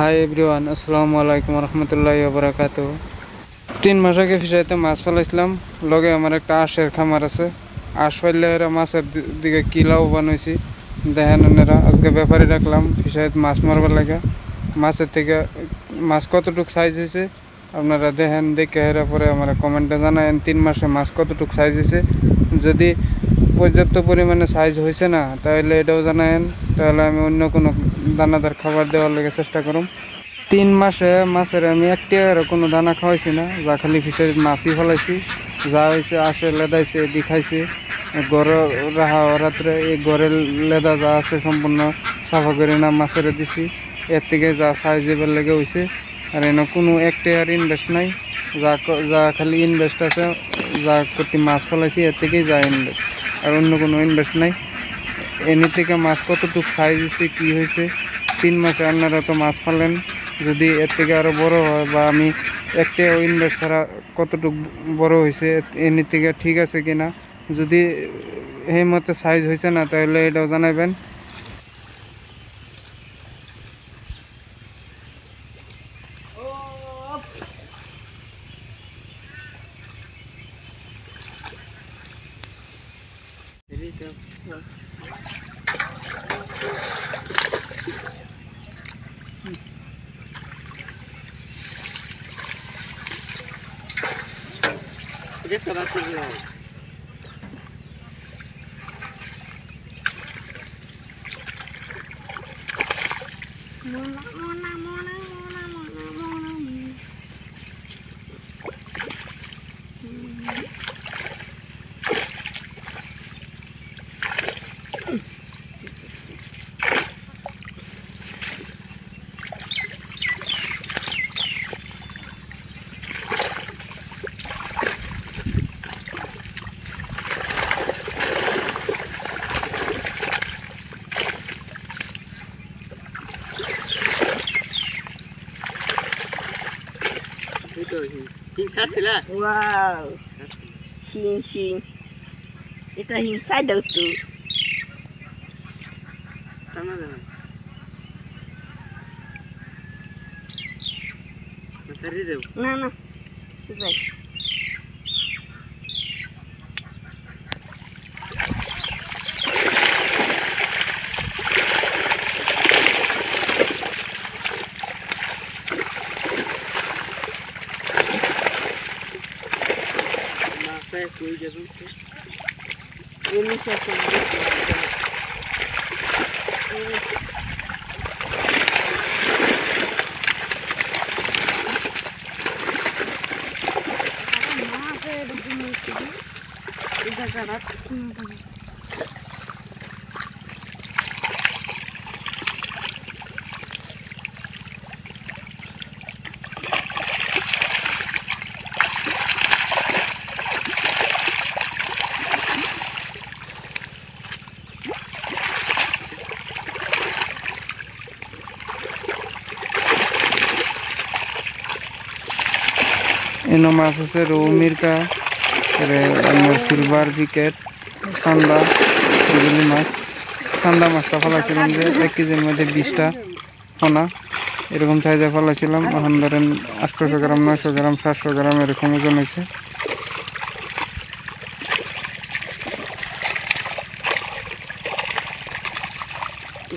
Hi everyone, আসসালামু আলাইকুম রহমতুল্লাহি ওবরাকাতু। 3 মাস আগে ফিশারিতে মাছ ফেলাইছিলাম। লগে আমার একটা আঁশের খামার আছে। আঁশ ফেললে এরা মাছের দিকে কি লাভবান হয়েছি দেখেন ওনারা। আজকে ব্যাপারে রাখলাম ফিশারিতে মাছ মারবার লাগে। মাছের থেকে মাছ কতটুকু সাইজ হয়েছে আপনারা দেখেন, দেখে হেরা পরে আমার কমেন্টে জানায়েন 3 মাসে মাছ কতটুকু সাইজ হয়েছে। যদি পর্যাপ্ত পরিমাণে সাইজ হয়েছে না তাহলে এটাও জানায়েন, তাহলে আমি অন্য কোনো দানাদার খাবার দেওয়ার লেগে চেষ্টা করুম। 3 মাসে মাছের আমি একটিয়ারও কোনো দানা খাওয়াইছি না, যা খালি ফিশারির মাছই ফেলাইছি। যা হয়েছে আসে লেদাইছে এটি খাইছে। গড়ে রাহা রাত্রে এই গড়ের লেদা যা আছে সম্পূর্ণ সাফা করে না মাছের দিছি। এর থেকে যা সাইজেবেল লেগে হয়েছে। আর এনে কোনো একটিয়ার ইনভেস্ট নাই, যা যা খালি ইনভেস্ট আছে যা করতে মাছ ফেলাইছি এর থেকেই যা ইনভেস্ট, আর অন্য কোনো ইনভেস্ট নাই। এনে থেকে মাছ কতটুকু সাইজ হয়েছে কী হয়েছে 3 মাসে আপনারা তো মাছ ফেলেন, যদি এর থেকে আরও বড় হয় বা আমি একটাও ইনভেস্ট ছাড়া কতটুকু বড় হয়েছে এর থেকে ঠিক আছে কি না, যদি এই মতো সাইজ হয়েছে না তাহলে এটাও জানাবেন। Wow, sing. Ito hinsay daw to. Tama na. Masari daw. Na. Sige. Saya kuih jatuh. Ini satu. এনো মাছ আছে রৌ মির্কা, সিলভার বিকেট, সান্দা, এগুলি মাছ। সান্দা মাছটা ফেলাইছিলাম যে 1 কেজির মধ্যে 20টা পোনা এরকম সাইজে ফেলাইছিলাম। এখন ধরেন 800 গ্রাম, 900 গ্রাম, 700 গ্রাম এরকম ওজন হয়েছে।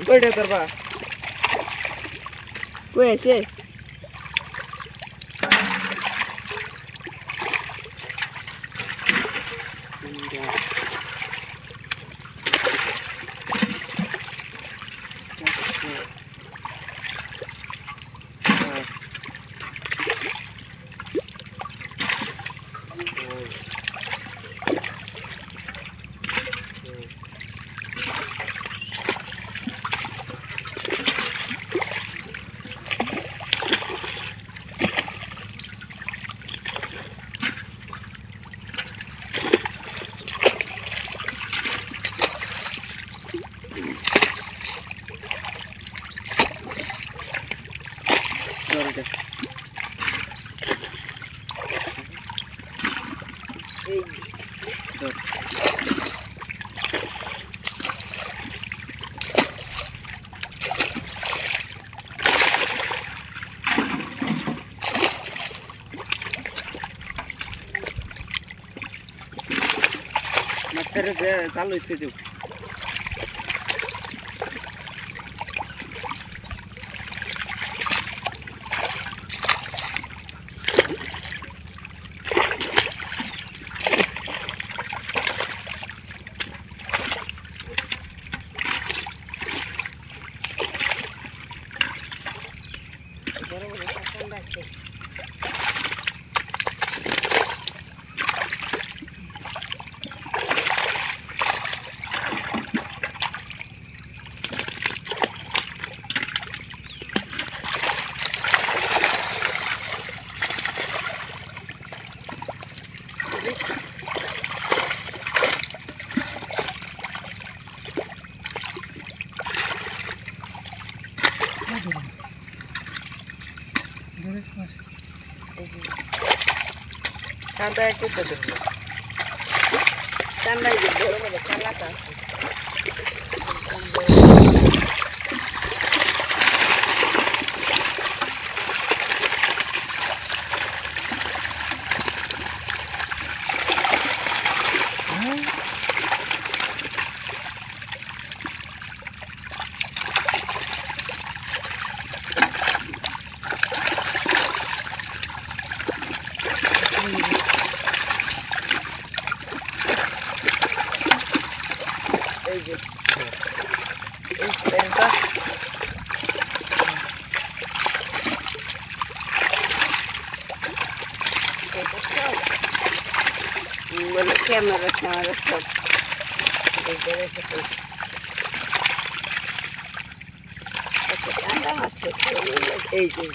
Pwede করবা কই আছে আরে দে চালু হইছে দেও বড় বড় কাঁচা আছে কাঁদা একটু দেবো কান্দাই দেবো বড় বড় কাঁদাটা এই যে এই পেনটা বলে ক্যামেরা সব ঠান্ডা মাছ এই যে